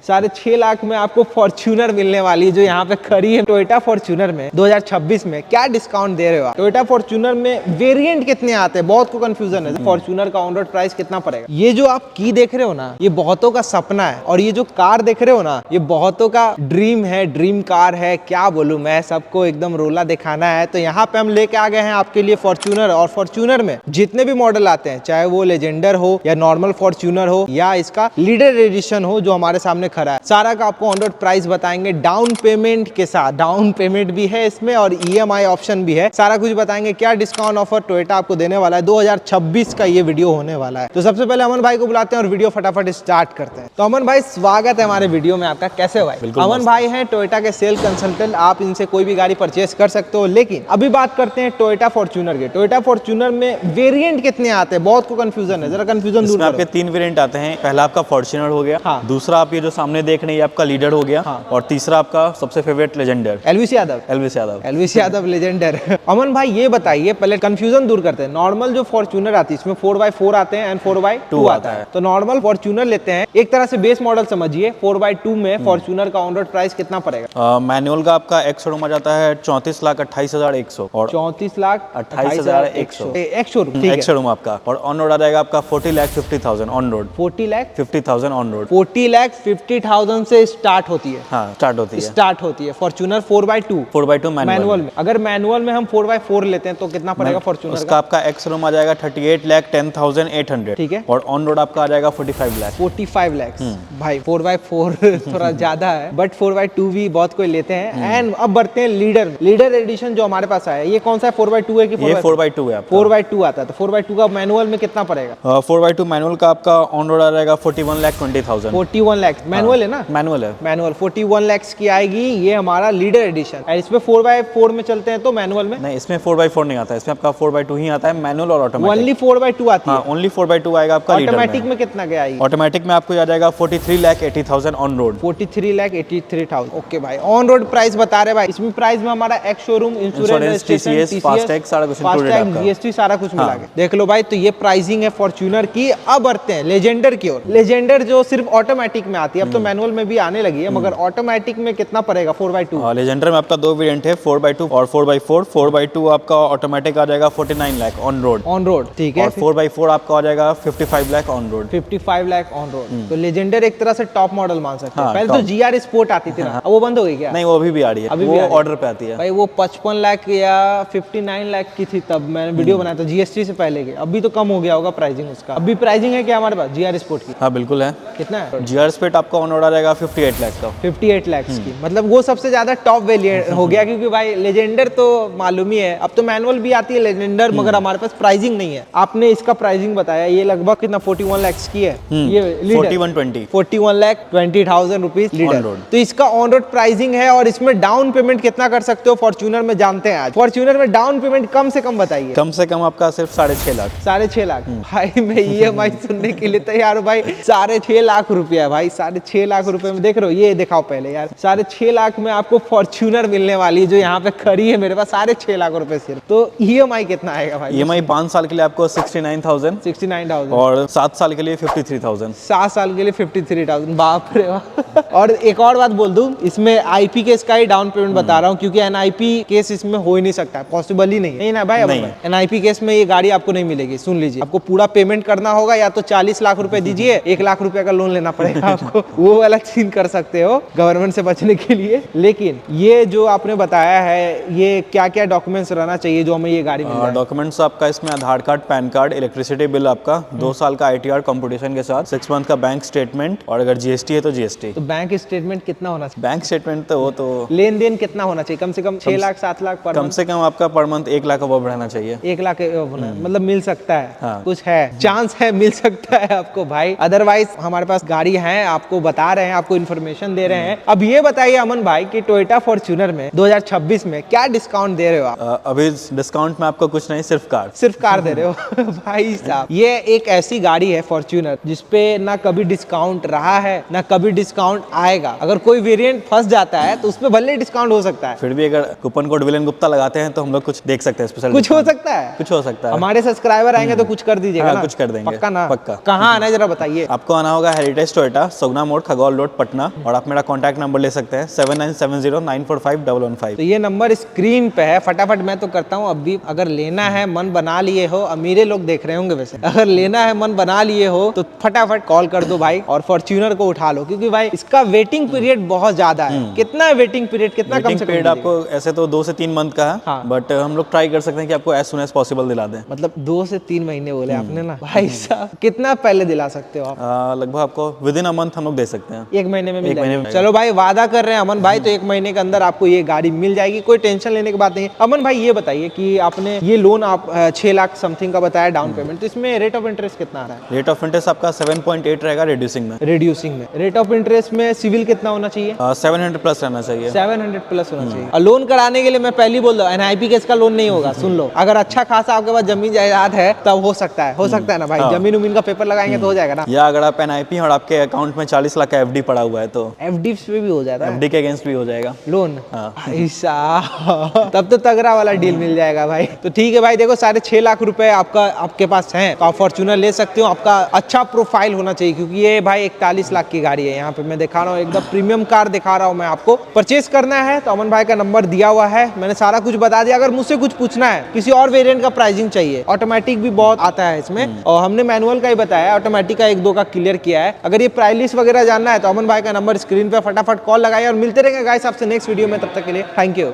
6.5 लाख में आपको फॉर्च्यूनर मिलने वाली है जो यहाँ पे खड़ी है। टोयोटा फॉर्च्यूनर में 2026 में क्या डिस्काउंट दे रहे हो आप? टोयोटा फॉर्च्यूनर में वेरिएंट कितने आते हैं, बहुत को कंफ्यूजन है। फॉर्च्यूनर का ऑन रोड प्राइस कितना पड़ेगा? ये जो आप की देख रहे हो ना, ये बहुतों का सपना है, और ये जो कार देख रहे हो ना, ये बहुतों का ड्रीम है, ड्रीम कार है। क्या बोलूं मैं, सबको एकदम रोला दिखाना है। तो यहाँ पे हम लेके आ गए हैं आपके लिए फॉर्च्यूनर। और फॉर्च्यूनर में जितने भी मॉडल आते हैं, चाहे वो लेजेंडर हो या नॉर्मल फॉर्च्यूनर हो या इसका लीडर एडिशन हो जो हमारे सामने खड़ा है, सारा का आपको ऑन रोड प्राइस बताएंगे डाउन पेमेंट के साथ। डाउन पेमेंट भी है इसमें और EMI ऑप्शन भी है। सारा कुछ बताएंगे, क्या डिस्काउंट ऑफर टोयोटा आपको देने वाला है। 2026 का ये वीडियो होने वाला है। तो सबसे पहले अमन भाई को बुलाते हैं और वीडियो फटाफट स्टार्ट करते हैं। तो अमन भाई स्वागत है हमारे वीडियो में आपका। कैसे हो भाई? अमन भाई हैं टोयोटा के सेल कंसल्टेंट, आप इनसे कोई भी गाड़ी परचेस कर सकते हो। लेकिन अभी बात करते हैं टोयोटा फॉर्च्यूनर के। टोयोटा फॉर्च्यूनर में वेरिएंट कितने आते हैं, बहुत को कंफ्यूजन है, जरा कंफ्यूजन दूर करो। आपके 3 वेरिएंट आते हैं। पहला आपका फॉर्च्यूनर हो गया, हाँ। दूसरा आप ये जो सामने देख रहे हैं ये आपका लीडर हो गया, हाँ। और तीसरा आपका सबसे फेवरेट लेजेंडर एलवीस यादव। एलवीस यादव लेजेंडर। अमन भाई ये बताइए, पहले कंफ्यूजन दूर करते हैं। नॉर्मल जो फॉर्च्यूनर आती है इसमें 4x4 आते हैं एंड 4x2 आता है। तो नॉर्मल फॉर्च्यूनर लेते हैं, एक तरह से बेस मॉडल समझिए। 4x2 में फॉर्च्यूनर का ऑन रोड प्राइस कितना पड़ेगा? मैनुअल का आपका एक्स शोरूम आ जाता है 34,28,100 और 34,28,100 एक्स शोरूम। एक्स शोरूम आपका, और ऑन रोड आ जाएगा आपका 40,50,000 ऑन रोड। 40,50,000 on road. 40,50,000 से स्टार्ट होती है। हाँ, स्टार्ट होती है फॉर्च्यूनर 4x2 मैनुअल में। अगर मैनुअल में हम 4x4 लेते हैं तो कितना पड़ेगा फॉर्च्यूनर उसका आपका एक्स शोरूम आ जाएगा 38,10,800। ठीक है। और ऑन रोड आपका आ जाएगा 45 लाख। 45 लाख भाई 4x4 थोड़ा ज्यादा है, बट 4x2 भी बहुत कोई लेते हैं। एंड अब बढ़ते हैं लीडर एडिशन जो हमारे पास आया है। ये कौन सा है, 4x2 है कि 4x2 है? 4x2 आता है। तो 4x2 का मैनुअल में कितना पड़ेगा? 4x2 मैनुअल का आपका ऑन रोड आ जाएगा 41,20,000। 41 लाख मैनुअल है ना? मैनुअल है। मैनुअल 41 लाख की आएगी। ये हमारा लीडर एडिशन है। इसमें 4x4 में चलते हैं तो मैनुअल में नहीं, इसमें 4x4 नहीं आता है, इसमें आपका 4x2 ही आता है, मैनुअल और ऑटोमेटिक। ओनली 4x2 आती है। हाँ, ओनली 4x2 आएगा आपका। ऑटोमेटिक में कितना क्या आएगी? ऑटोमेटिक में आपको आ जाएगा 43,80,000 ऑन रोड। 43,83,000। ओके भाई, ऑन रोड प्राइस बता रहे भाई। इसमें प्राइस में हमारा ex showroom, insurance, TCS, FASTag, सारा कुछ इंक्लूडेड है आपका। GST सारा कुछ मिला के देख लो भाई। तो ये प्राइसिंग है फॉर्च्यूनर की। अब बढ़ते हैं लेजेंडर की ओर। लेजेंडर जो सिर्फ ऑटोमेटिक में आती है, अब तो मैनुअल में भी आने लगी है, मगर ऑटोमेटिक में कितना पड़ेगा 4x2? लेजेंडर में आपका 2 वेरिएंट है, 4x2 और 4x4। 4x2 आपका ऑटोमेटिक आ जाएगा 49 लाख ऑन रोड। ठीक है। और 4x4 आपका आ जाएगा 55 lakh on road. 55 lakh on road. तो लेजेंडर एक तरह से टॉप मॉडल मान सकते हैं। हाँ, पहले तो GR स्पोर्ट आती थी ना, अब वो बंद हो गई क्या? नहीं, वो अभी भी आ रही है, अभी वो ऑर्डर पे आती है भाई। वो 55 लाख या 59 लाख की थी तब मैंने वीडियो बनाया था, GST से पहले के। अभी तो कम हो गया होगा प्राइसिंग उसका। अभी प्राइसिंग है क्या हमारे पास GR स्पोर्ट की? हाँ बिल्कुल है। कितना है? GR स्पोर्ट आपका ऑन रोड आ जाएगा 58 लाख का। 58 लाख की, मतलब वो सबसे ज्यादा टॉप वेरिएंट हो गया, क्योंकि भाई लेजेंडर तो मालूम ही है। अब तो मैनुअल भी आती है लेजेंडर, मगर हमारे पास प्राइसिंग नहीं है। आपने इसका प्राइसिंग बताया, ये लगभग कितना 41 लाख की है। ये 41,20,000 रुपीज लीडर। तो इसका ऑन रोड प्राइसिंग है। और इसमें डाउन पेमेंट कितना कर सकते हो फॉर्च्यूनर में, जानते हैं आज। फॉर्च्यूनर में डाउन पेमेंट कम से कम बताइए। कम से कम आपका सिर्फ 6.5 लाख। 6.5 लाख भाई। मैं EMI सुनने के लिए तैयार हूँ भाई। 6.5 लाख रुपया है भाई। 6.5 लाख रुपए में देख रहे हो, ये दिखाओ पहले यार। 6.5 लाख में आपको फॉर्च्यूनर मिलने वाली है जो यहाँ पे खड़ी है मेरे पास। 6.5 लाख रुपए सिर्फ। तो EMI कितना आएगा भाई? EMI 5 साल के लिए आपको 69,000 और 7 साल के लिए 53,000। 7 साल के लिए 53,000। बाप रे वाह। और एक और बात बोल दूं, इसमें IP केस का ही डाउन पेमेंट बता रहा हूँ, क्योंकि NIP केस इसमें हो ही नहीं सकता, पॉसिबल ही नहीं ना भाई। NIP केस में ये गाड़ी आपको नहीं मिलेगी। सुन लीजिए, आपको पूरा पेमेंट करना होगा, या तो 40 लाख रुपए दीजिए, 1 लाख रुपए का लोन लेना पड़ेगा आपको। वो वाला सीन कर सकते हो गवर्नमेंट से बचने के लिए। लेकिन ये जो आपने बताया है, ये क्या क्या डॉक्यूमेंट्स रहना चाहिए जो हमें ये गाड़ी मिल जाए? डॉक्यूमेंट्स आपका इसमें Aadhaar card, PAN card, electricity bill आपका, 2 साल का ITR कंपटीशन के साथ, 6 मंथ का बैंक स्टेटमेंट, और अगर GST है तो GST। तो बैंक स्टेटमेंट कितना होना चाहिए? बैंक स्टेटमेंट तो वो तो लेन देन कितना होना चाहिए? कम से कम 6 लाख 7 लाख पर कम से कम आपका पर मंथ 1 लाख अबव रहना चाहिए। 1 लाख मतलब मिल सकता है। हाँ। कुछ है, चांस है, मिल सकता है आपको भाई। अदरवाइज हमारे पास गाड़ी है, आपको बता रहे हैं, आपको इन्फॉर्मेशन दे रहे हैं। अब ये बताइए अमन भाई कि टोयोटा फॉर्च्यूनर में 2026 में क्या डिस्काउंट दे रहे हो आप? अभी डिस्काउंट में आपको कुछ नहीं, सिर्फ कार दे रहे हो भाई साहब। ये एक ऐसी गाड़ी है फॉर्च्यूनर जिसपे ना कभी डिस्काउंट रहा है, ना कभी डिस्काउंट आएगा। अगर कोई वेरिएंट फंस जाता है तो उसमें भले डिस्काउंट हो सकता है, फिर भी अगर कूपन कोड विलेन गुप्ता लगाते हैं तो हम लोग कुछ देख सकते हैं स्पेशल। कुछ हो सकता है, कुछ हो सकता है। हमारे सब्सक्राइबर आएंगे तो कुछ कर दीजिएगा ना? कुछ कर देंगे, पक्का ना? पक्का। कहाँ आना है जरा बताइए। आपको आना होगा हेरिटेज टोयोटा, सोगना मोड़, खगौल रोड, पटना। और आप मेरा कॉन्टैक्ट नंबर ले सकते हैं 7970945115। तो ये नंबर स्क्रीन पे है, फटाफट मैं तो करता हूँ अभी। अगर लेना है, मन बना लिए हो, अमीरे लोग देख रहे होंगे वैसे, अगर लेना है, मन बना लिए हो तो फटाफट कॉल कर दो भाई और फॉर्च्यूनर को उठा लो, क्योंकि भाई इसका वेटिंग पीरियड बहुत ज्यादा है। कितना है वेटिंग पीरियड? कितना कम से कम? आपको ऐसे तो 2 से 3 मंथ का है, हाँ। बट हम लोग ट्राई कर सकते हैं कि आपको एज सुन एज पॉसिबल दिला दें। मतलब 2 से 3 महीने बोले आपने ना भाई साहब, कितना पहले दिला सकते हो आप? लगभग आपको विद इन अ मंथ हम लोग दे सकते हैं। 1 महीने में मिल एक महीने जाएगी। में। चलो भाई, वादा कर रहे हैं अमन भाई, तो 1 महीने के अंदर आपको ये गाड़ी मिल जाएगी, कोई टेंशन लेने की बात नहीं है। अमन भाई ये बताइए कि आपने ये लोन आप 6 लाख समथिंग का बताया डाउन पेमेंट, तो इसमें रेट ऑफ इंटरेस्ट कितना आ रहा है? रेट ऑफ इंटरेस्ट आपका 7.8 रहेगा रिड्यूसिंग में। रिड्यूसिंग में रेट ऑफ इंटरेस्ट में सिविल कितना होना चाहिए? 700 प्लस रहना चाहिए। 700 प्लस होना चाहिए। और लोन कराने के लिए मैं पहले बोल रहा हूँ, NIP केस का लोन नहीं होगा, सुन लो। अगर अच्छा खासा आपके पास जमीन जायदाद है तब हो सकता है, ना भाई? जमीन उमीन का पेपर लगाएंगे तो हो जाएगा ना? या अगर आप NIP और आपके अकाउंट में 40 लाख का FD पड़ा हुआ है तो FD पे भी हो जाता है, FD के अगेंस्ट भी हो जाएगा लोन। भाई साहब, तब तो तगड़ा वाला डील मिल जाएगा भाई। तो ठीक है भाई, देखो 6.5 लाख रुपए आपका आपके पास है तो आप फॉर्च्यूनर ले सकते हो। आपका अच्छा प्रोफाइल होना चाहिए, क्योंकि ये भाई 41 लाख की गाड़ी है। यहाँ पे मैं दिखा रहा हूँ, एकदम प्रीमियम कार दिखा रहा हूँ मैं आपको। परचेस करना है तो अमन भाई का नंबर दिया हुआ है, मैंने सारा कुछ बता दिया। अगर मुझसे कुछ पूछना है, किसी और वेरिएंट का प्राइसिंग चाहिए, ऑटोमेटिक भी बहुत आता है इसमें, और हमने मैनुअल का ही बताया, ऑटोमेटिक का 1-2 का क्लियर किया है। अगर ये प्राइस लिस्ट वगैरह जानना है तो अमन भाई का नंबर स्क्रीन पे फटाफट कॉल लगाइए, और मिलते रहेंगे गाइस आपसे नेक्स्ट वीडियो में। तब तक के लिए थैंक यू।